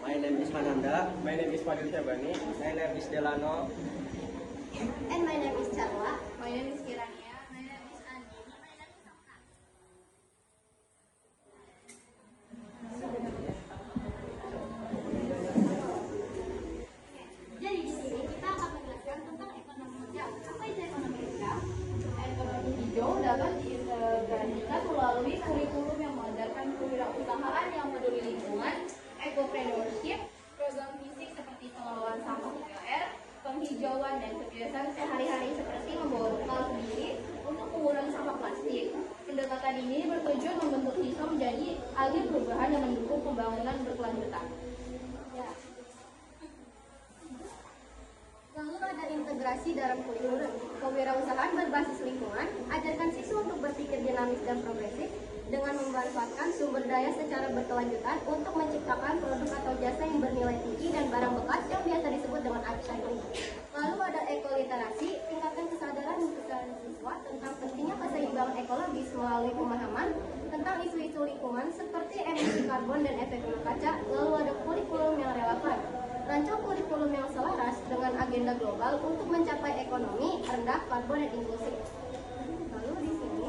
My name is Mananda. My name is Fadil Syabani. My name is Delano. And my name is Charla. My name is Kirania. My name is Andi. My name is Samka. Jadi di sini kita akan menjelaskan tentang ekonomi hijau. Apa itu ekonomi hijau? Ekonomi hijau dapat diintegrasikan melalui kurikulum yang mengajarkan kewirausahaan yang peduli lingkungan, ecopreneurship, program fisik seperti pengelolaan sampah 3R, penghijauan dan kebiasaan sehari-hari seperti membawa bekal sendiri untuk mengurangi sampah plastik. Pendekatan ini bertujuan membentuk siswa menjadi agen perubahan yang mendukung pembangunan berkelanjutan. Ya. Lalu ada integrasi dalam kurikulum. Kewirausahaan berbasis lingkungan, ajarkan siswa untuk berpikir dinamis dan progresif dengan memanfaatkan sumber daya secara berkelanjutan untuk menciptakan produk atau jasa yang bernilai tinggi dan barang bekas yang biasa disebut dengan upcycling. Lalu ada ekoliterasi, tingkatkan kesadaran siswa tentang pentingnya keseimbangan ekologis melalui pemahaman tentang isu-isu lingkungan seperti emisi karbon dan efek rumah kaca. Lalu ada kurikulum yang relevan. Rancang kurikulum yang selaras dengan agenda global untuk mencapai ekonomi rendah karbon dan inklusif. Lalu di sini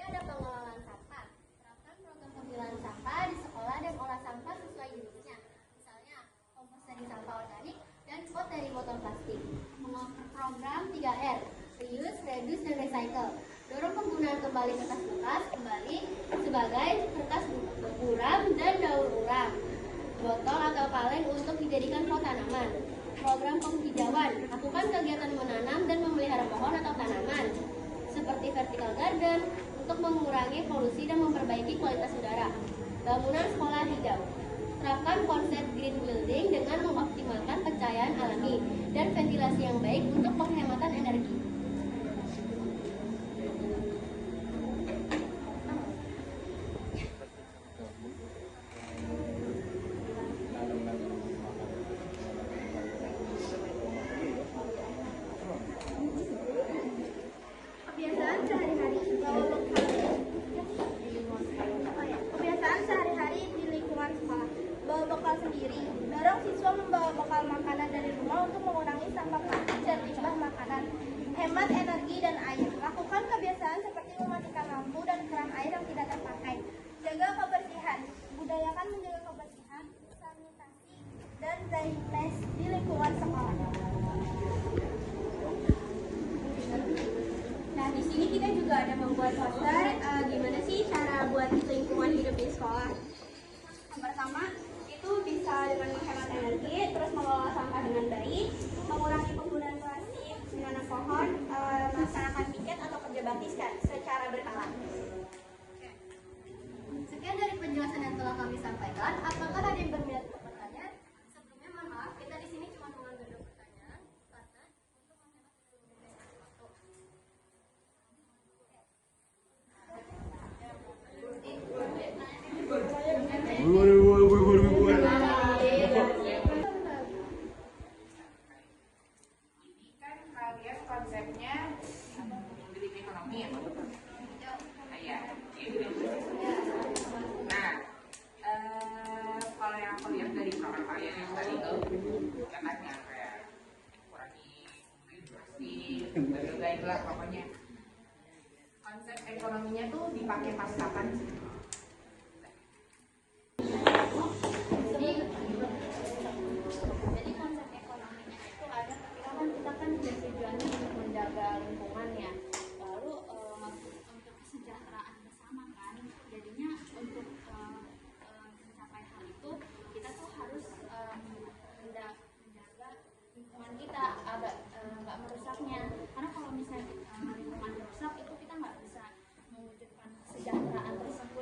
ada pengelolaan sampah. Terapkan program pemilahan sampah di sekolah dan olah sampah sesuai jenisnya. Misalnya komposisi sampah organik dan spot dari botol plastik. Program 3R, reuse, reduce, dan recycle. Dorong penggunaan kembali kertas bekas kembali sebagai kertas buram dan daur ulang, botol atau kaleng untuk dijadikan pot tanaman. Program penghijauan, lakukan kegiatan menanam dan memelihara pohon atau tanaman seperti vertical garden untuk mengurangi polusi dan memperbaiki kualitas udara. Bangunan sekolah hijau, terapkan konsep green building dengan mengoptimalkan pencahayaan alami dan ventilasi yang baik untuk penghematan energi. Kebiasaan sehari-hari di lingkungan sekolah. Bawa bekal sendiri. Dorong siswa membawa bekal makanan dari rumah untuk mengurangi sampah plastik dan limbah makanan. Hemat energi dan air. Lakukan kebiasaan seperti mematikan lampu dan keran air yang tidak terpakai. Jaga kebersihan. Budayakan menjaga kebersihan, sanitasi, dan drainase di lingkungan sekolah. Nah, di sini kita juga ada membuat poster gimana sih cara buat lingkungan hidup di sekolah. Yang pertama, itu bisa dengan menghemat energi, terus mengelola sampah dengan baik, mengurangi penggunaan plastik, menanam pohon, melaksanakan piket atau kerja bakti secara berkala. Sekian dari penjelasan yang telah kami sampaikan. Apakah ada yang berminat untuk bertanya? Sebelumnya mohon maaf, kita di sini cuma mengambil 2 pertanyaan karena untuk menghemat Ini kan kalian konsepnya green ekonomi ya, ya. Nah, kalau yang aku lihat dari program kalian yang tadi itu katanya kayak kurangi plastik, dan lah pokoknya konsep ekonominya tuh dipakai pas kapan sih? Jadi konsep ekonominya itu ada ketika kita kan tujuannya untuk menjaga lingkungan ya. Lalu untuk kesejahteraan bersama kan. Jadinya untuk mencapai hal itu kita tuh harus menjaga lingkungan kita agak nggak merusaknya. Karena kalau misalnya lingkungan rusak itu kita nggak bisa mewujudkan kesejahteraan tersebut.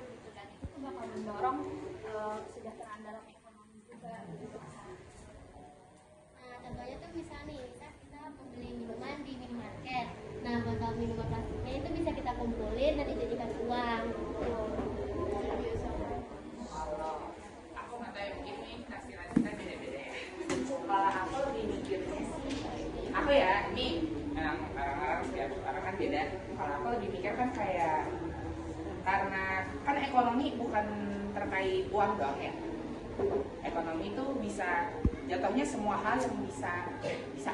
bisa jatuhnya semua hal yang bisa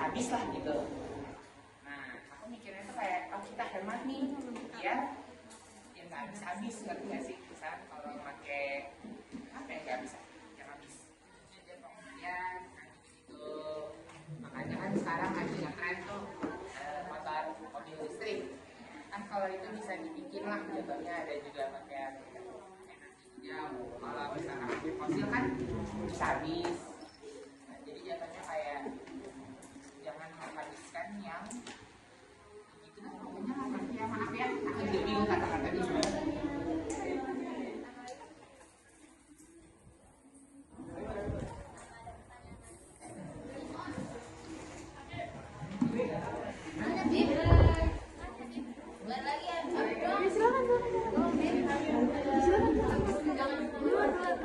habis lah gitu. Nah, aku mikirnya tuh kayak kita hemat nih biar ya nggak habis-habis, ngerti nggak sih? Misalnya kalau pakai apa ya nggak bisa yang habis jajan pengujian gitu. Makanya kan sekarang lagi ngetren tuh motor mobil listrik. Kan kalau itu bisa dibikin lah jatuhnya, ada juga pakai energinya. Kalau misalkan fosil kan bisa habis. Nah, jadi jatuhnya kayak jangan menghabiskan yang gitu lah pokoknya lah. Maaf ya, aku jadi bingung kata-katanya.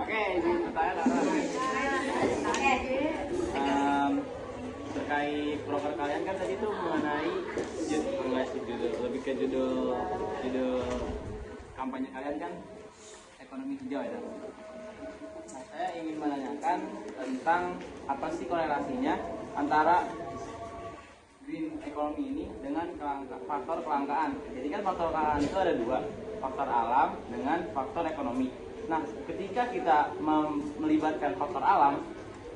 Oke, ini pertanyaan terkait proker kalian kan tadi tuh mengenai judul lebih ke judul kampanye kalian kan ekonomi hijau ya. Nah, saya ingin menanyakan tentang apa sih korelasinya antara green economy ini dengan faktor kelangkaan. Jadi kan faktor kelangkaan itu ada dua, faktor alam dengan faktor ekonomi. Nah, ketika kita melibatkan faktor alam,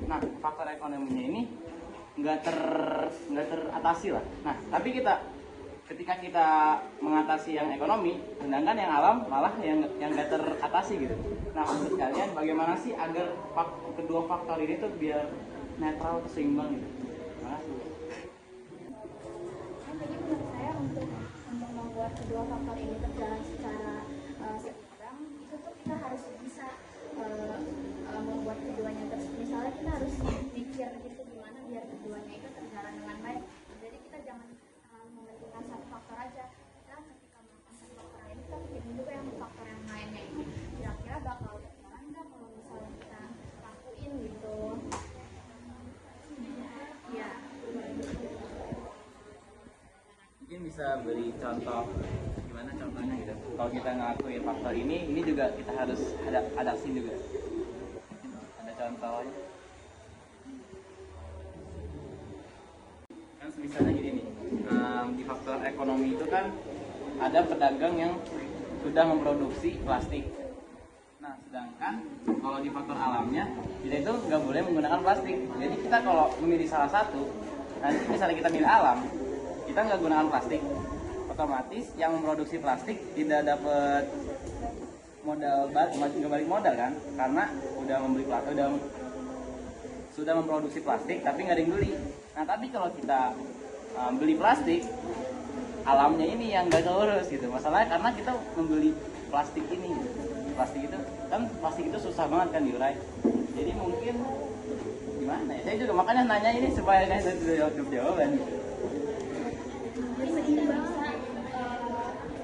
nah faktor ekonominya ini nggak teratasi lah. Nah, tapi ketika kita mengatasi yang ekonomi, sedangkan yang alam malah yang nggak teratasi gitu. Nah, menurut kalian bagaimana sih agar kedua faktor ini tuh biar netral atau seimbang gitu? Terima kasih. Jadi menurut saya untuk membuat kedua faktor ini berjalan secara seimbang, itu tuh kita harus bisa membuat keduanya misalnya kita harus mikir gitu gimana biar keduanya itu terjalan dengan baik. Jadi kita jangan mementingkan satu faktor aja. Kita ketika melakukan satu faktor ini kita pikirin juga yang faktor yang lainnya itu kira-kira bakal berjalan nggak kalau misalnya kita lakuin gitu. Ya. Mungkin bisa beri contoh gimana contohnya gitu. Kalau kita ngelakuin faktor ini juga kita harus adaptin juga. Ada contohnya? Kan misalnya gini nih, di faktor ekonomi itu kan ada pedagang yang sudah memproduksi plastik. Nah, sedangkan kalau di faktor alamnya kita itu nggak boleh menggunakan plastik. Jadi kita kalau memilih salah satu, nanti misalnya kita milih alam, kita nggak gunakan plastik, otomatis yang memproduksi plastik tidak dapat modal nggak balik modal kan, karena sudah memproduksi plastik tapi nggak ada yang beli. Nah, tapi kalau kita beli plastik, alamnya ini yang nggak keurus gitu. Masalahnya karena kita membeli plastik ini gitu. Plastik itu susah banget kan diurai. Jadi mungkin gimana ya, saya juga makanya nanya ini supaya saya sudah jawab jawaban gitu.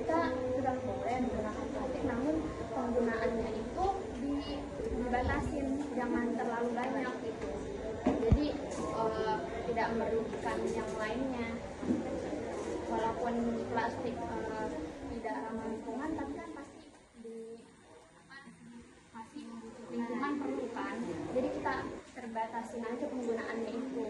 Kita sudah boleh menggunakan plastik, namun penggunaannya itu dibatasin, jangan terlalu banyak gitu. Jadi tidak merugikan yang lainnya. Walaupun plastik tidak ramah lingkungan, tapi kan pasti lingkungan perlu kan. Jadi kita terbatasin aja penggunaannya itu.